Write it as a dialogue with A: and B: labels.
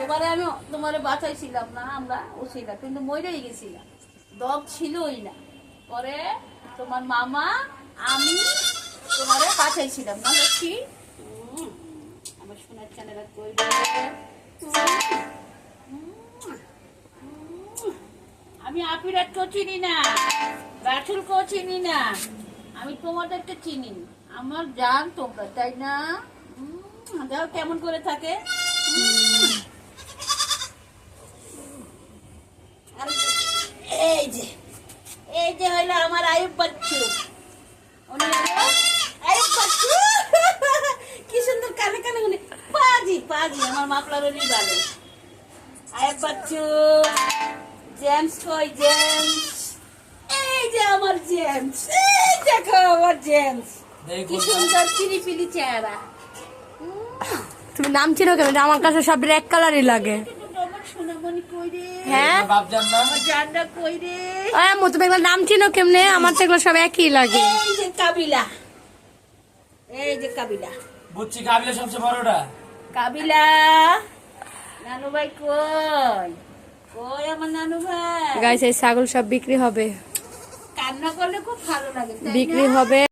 A: এবারে আমি তোমারে বাঁচাইছিলাম না, আমরা ওছিলা কিন্তু মরেই গেছিলাম, দম ছিলই না। পরে তোমার মামা আমি তোমারে বাঁচাইছিলাম না লক্ষ্মী। আমার সোনার চ্যানেল করবে। আমি আপিরাতকেও চিনি না, রাসুলকেও চিনি না, আমি তোমাদেরকে চিনি। আমার জান তোমরা, তাই না? দেখো কেমন করে থাকে। এই যে হইলো আমার আয়ুব বাচ্চু। আয়ুব বাচ্চু কি সুন্দর কানে কানে শুনে পাজি পাজি, আমার মাপলারই ভালো। আয়ুব বাচ্চু, জেমস কই জেমস? এই যে আমার জেমস, এই দেখো আমার জেমস, কি সুন্দর পিলি চেহারা।
B: তুমি নাম চিনো কেন? আমার কাছে সব এক কালারই লাগে। হ্যাঁ তুমি নাম চিনো কেমনে? আমার তো এগুলো সব একই লাগে।
A: এই যে কাবিলা, এই যে কাবিলা,
C: বুঝছি কাবিলা সবচেয়ে বড়টা।
A: কাবিলা নানু ভাই কই? কই আমার নানু ভাই?
B: গাইস এই ছাগল সব বিক্রি হবে,
A: কান্না করলে খুব ভালো লাগে,
B: বিক্রি হবে।